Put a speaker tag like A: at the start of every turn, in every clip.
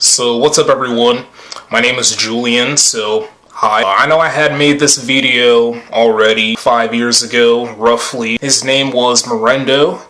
A: So what's up everyone, my name is Julian, hi. I know I had made this video already 5 years ago, roughly. His name was Moreando,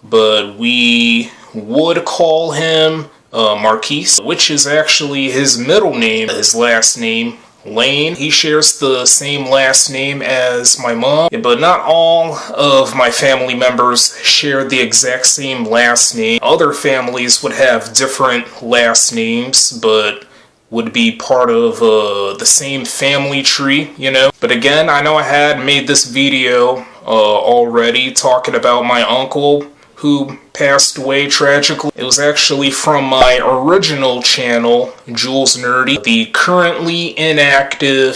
A: but we would call him Marquise, which is actually his middle name, his last name, Lane. He shares the same last name as my mom, but not all of my family members share the exact same last name. Other families would have different last names, but would be part of the same family tree, you know. But again, I know I had made this video already talking about my uncle who passed away tragically. It was actually from my original channel, Jules Nerdy, the currently inactive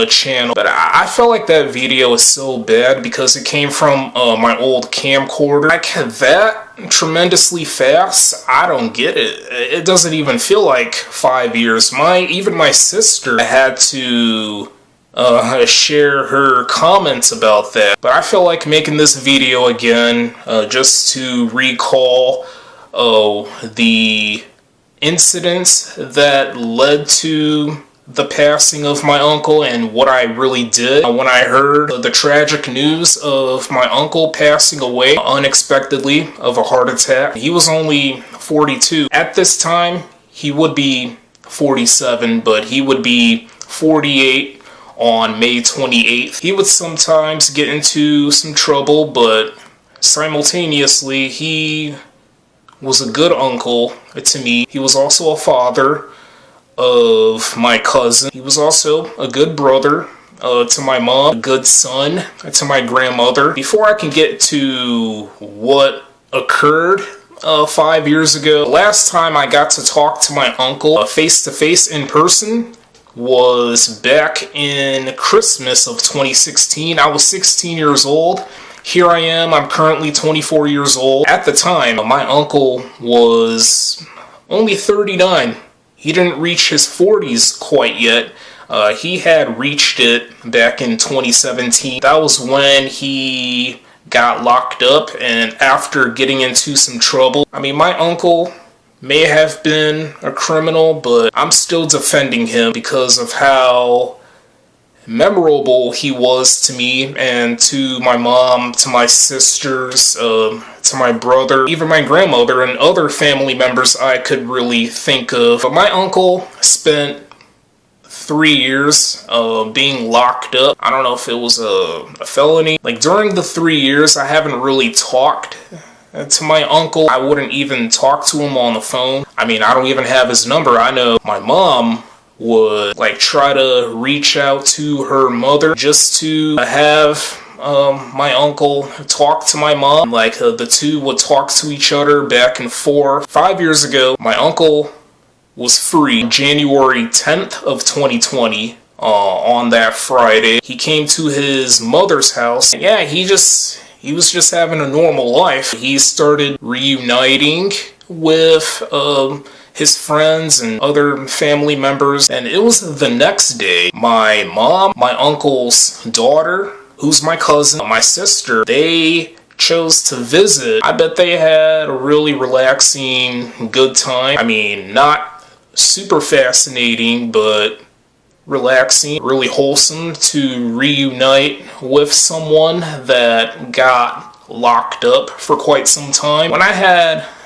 A: channel. But I felt like that video is so bad because it came from my old camcorder. Like that tremendously fast, I don't get it. It doesn't even feel like 5 years. Even my sister had to share her comments about that. But I feel like making this video again just to recall the incidents that led to the passing of my uncle and what I really did when I heard the tragic news of my uncle passing away unexpectedly of a heart attack. He was only 42. At this time, he would be 47, but he would be 48 on May 28th. He would sometimes get into some trouble, but simultaneously, he was a good uncle to me. He was also a father of my cousin. He was also a good brother to my mom, a good son to my grandmother. Before I can get to what occurred 5 years ago, the last time I got to talk to my uncle face-to-face in person was back in Christmas of 2016. I was 16 years old. Here I am, I'm currently 24 years old. At the time, my uncle was only 39. He didn't reach his 40s quite yet. He had reached it back in 2017. That was when he got locked up, and after getting into some trouble. I mean, my uncle may have been a criminal, but I'm still defending him because of how memorable he was to me and to my mom, to my sisters, to my brother, even my grandmother and other family members I could really think of. But my uncle spent 3 years being locked up. I don't know if it was a felony. Like during the 3 years, I haven't really talked to my uncle. I wouldn't even talk to him on the phone. I mean, I don't even have his number. I know my mom would like try to reach out to her mother just to have my uncle talk to my mom. Like the two would talk to each other back and forth. 5 years ago, my uncle was free. January 10th of 2020. On that Friday, he came to his mother's house. And yeah, he was just having a normal life. He started reuniting with his friends and other family members. And it was the next day, my mom, my uncle's daughter, who's my cousin, my sister, they chose to visit. I bet they had a really relaxing, good time. I mean, not super fascinating, but relaxing, really wholesome to reunite with someone that got locked up for quite some time.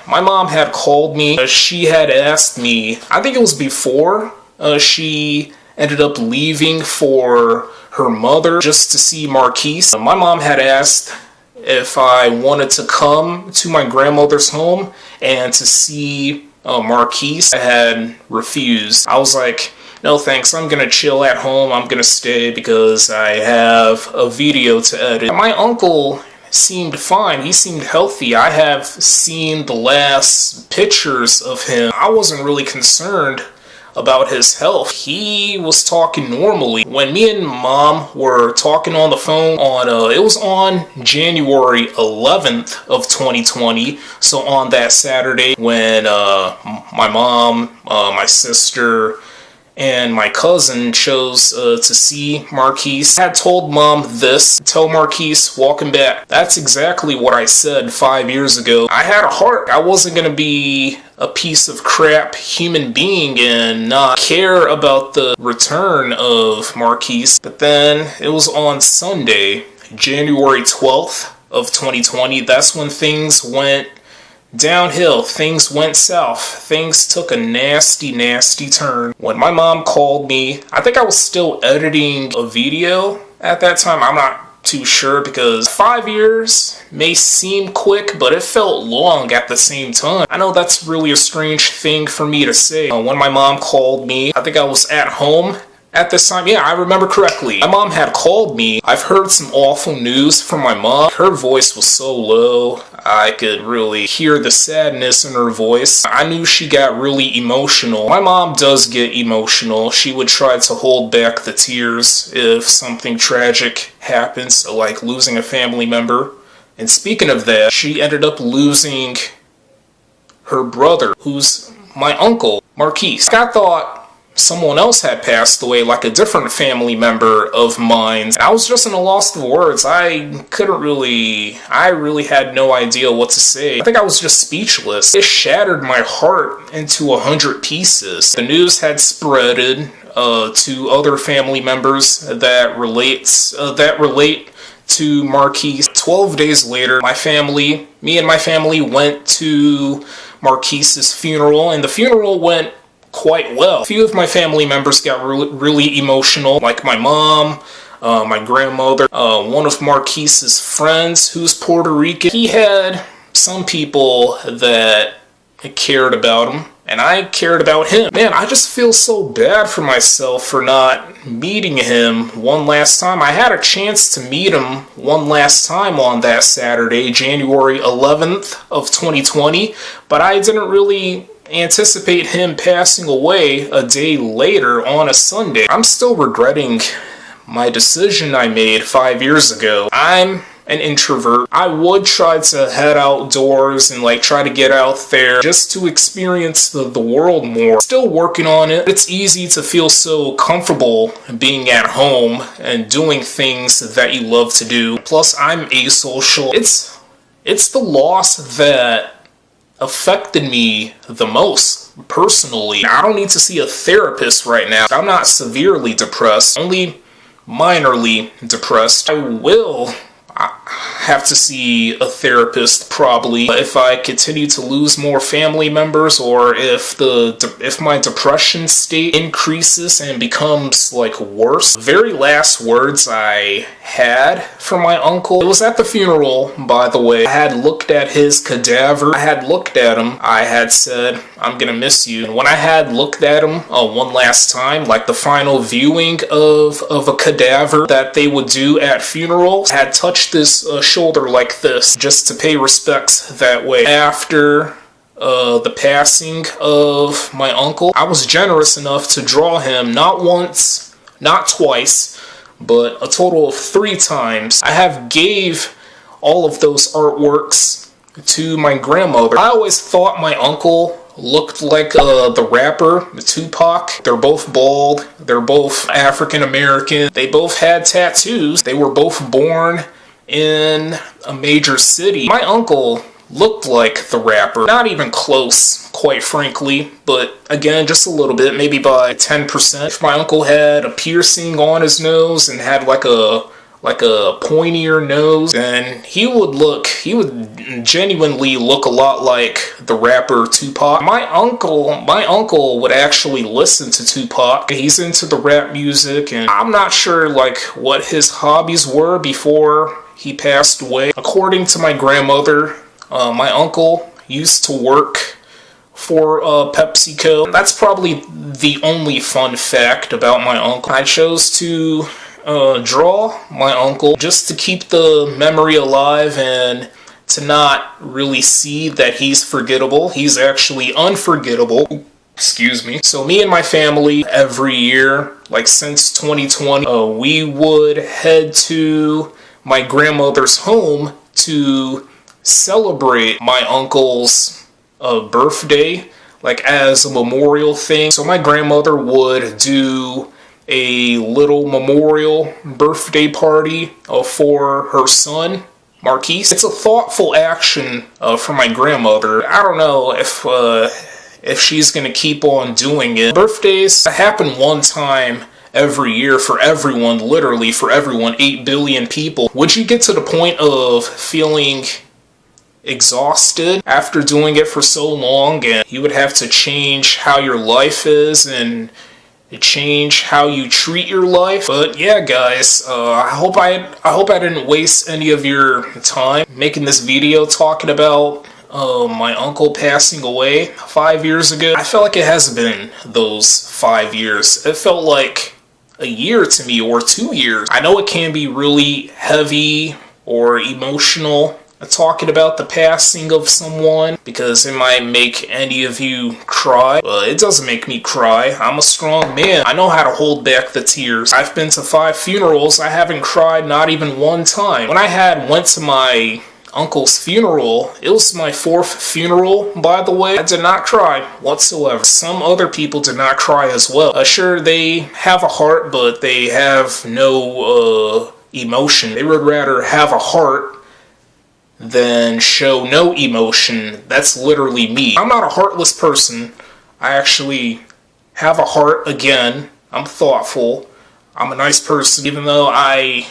A: My mom had called me. She had asked me, I think it was before she ended up leaving for her mother just to see Marquise. My mom had asked if I wanted to come to my grandmother's home and to see Marquise. I had refused. I was like, no thanks, I'm gonna chill at home, I'm gonna stay because I have a video to edit. My uncle seemed fine, he seemed healthy. I have seen the last pictures of him. I wasn't really concerned about his health. He was talking normally. When me and mom were talking on the phone it was on January 11th of 2020, so on that Saturday when my mom, my sister, and my cousin chose to see Marquise. I had told Mom this, tell Marquise, walking back. That's exactly what I said 5 years ago. I had a heart. I wasn't going to be a piece of crap human being and not care about the return of Marquise. But then it was on Sunday, January 12th of 2020. That's when things went downhill. Things went south. Things took a nasty, nasty turn. When my mom called me, I think I was still editing a video at that time. I'm not too sure because 5 years may seem quick, but it felt long at the same time. I know that's really a strange thing for me to say. When my mom called me, I think I was at home at this time. Yeah, I remember correctly. My mom had called me. I've heard some awful news from my mom. Her voice was so low. I could really hear the sadness in her voice. I knew she got really emotional. My mom does get emotional. She would try to hold back the tears if something tragic happens, like losing a family member. And speaking of that, she ended up losing her brother, who's my uncle, Marquise. I thought someone else had passed away, like a different family member of mine. I was just in a loss of words. I really had no idea what to say. I think I was just speechless. It shattered my heart into 100 pieces. The news had spreaded to other family members that relate to Marquise. 12 days later, me and my family went to Marquise's funeral, and the funeral went quite well. A few of my family members got really emotional, like my mom, my grandmother, one of Marquise's friends who's Puerto Rican. He had some people that cared about him, and I cared about him. Man, I just feel so bad for myself for not meeting him one last time. I had a chance to meet him one last time on that Saturday, January 11th of 2020, but I didn't really anticipate him passing away a day later on a Sunday. I'm still regretting my decision I made 5 years ago. I'm an introvert. I would try to head outdoors and try to get out there just to experience the world more. Still working on it. It's easy to feel so comfortable being at home and doing things that you love to do. Plus, I'm asocial. It's the loss that affected me the most personally. I don't need to see a therapist right now. I'm not severely depressed, only minorly depressed. I will have to see a therapist probably if I continue to lose more family members, or if my depression state increases and becomes worse. The very last words I had from my uncle, it was at the funeral, by the way. I had looked at his cadaver. I had looked at him. I had said, "I'm gonna miss you." And when I had looked at him one last time, the final viewing of a cadaver that they would do at funerals, I had touched this shoulder like this just to pay respects that way. After the passing of my uncle, I was generous enough to draw him not once, not twice, but a total of 3 times. I have gave all of those artworks to my grandmother. I always thought my uncle looked like the rapper, Tupac. They're both bald. They're both African American. They both had tattoos. They were both born in a major city. My uncle looked like the rapper. Not even close, quite frankly, but again, just a little bit, maybe by 10%. If my uncle had a piercing on his nose and had like a pointier nose, then he would genuinely look a lot like the rapper Tupac. My uncle would actually listen to Tupac. He's into the rap music, and I'm not sure what his hobbies were before he passed away. According to my grandmother, my uncle used to work for PepsiCo. That's probably the only fun fact about my uncle. I chose to draw my uncle just to keep the memory alive and to not really see that he's forgettable. He's actually unforgettable. Excuse me. So me and my family every year, since 2020, we would head to my grandmother's home to celebrate my uncle's birthday. like as a memorial thing. So my grandmother would do a little memorial birthday party for her son, Marquise. It's a thoughtful action from my grandmother. I don't know if she's gonna keep on doing it. Birthdays happen one time every year for everyone, literally for everyone, 8 billion people. Would you get to the point of feeling exhausted after doing it for so long, and you would have to change how your life is and change how you treat your life? But yeah, guys, I hope I didn't waste any of your time making this video talking about my uncle passing away 5 years ago. I felt like it hasn't been those 5 years. It felt like a year to me, or 2 years. I know it can be really heavy or emotional talking about the passing of someone, because it might make any of you cry, but it doesn't make me cry. I'm a strong man. I know how to hold back the tears. I've been to 5 funerals. I haven't cried not even one time. When I went to my uncle's funeral, it was my 4th funeral, by the way, I did not cry whatsoever. Some other people did not cry as well. Sure, they have a heart, but they have no emotion. They would rather have a heart than show no emotion. That's literally me. I'm not a heartless person. I actually have a heart. Again, I'm thoughtful. I'm a nice person, even though I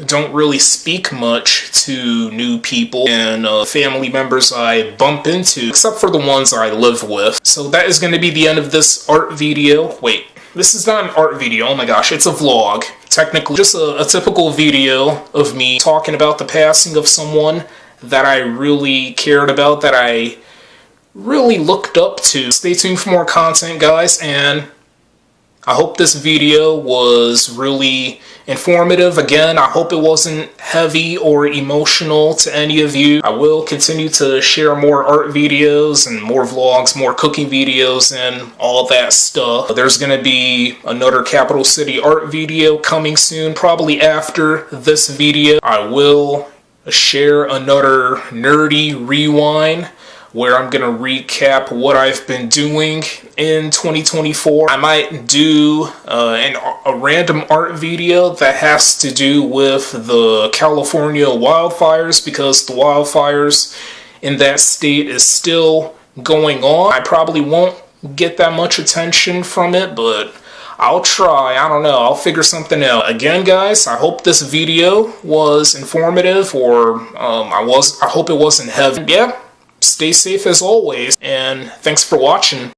A: don't really speak much to new people and family members I bump into, except for the ones I live with. So that is going to be the end of this art video. Wait, this is not an art video. Oh my gosh, it's a vlog. Technically, just a typical video of me talking about the passing of someone that I really cared about, that I really looked up to. Stay tuned for more content, guys, and I hope this video was really informative. Again, I hope it wasn't heavy or emotional to any of you. I will continue to share more art videos and more vlogs, more cooking videos, and all that stuff. There's gonna be another Capital City art video coming soon, probably after this video. I will share another nerdy rewind where I'm gonna recap what I've been doing in 2024. I might do a random art video that has to do with the California wildfires, because the wildfires in that state is still going on. I probably won't get that much attention from it, but I'll try. I don't know. I'll figure something out. Again, guys, I hope this video was informative, or I hope it wasn't heavy. Yeah, stay safe as always, and thanks for watching.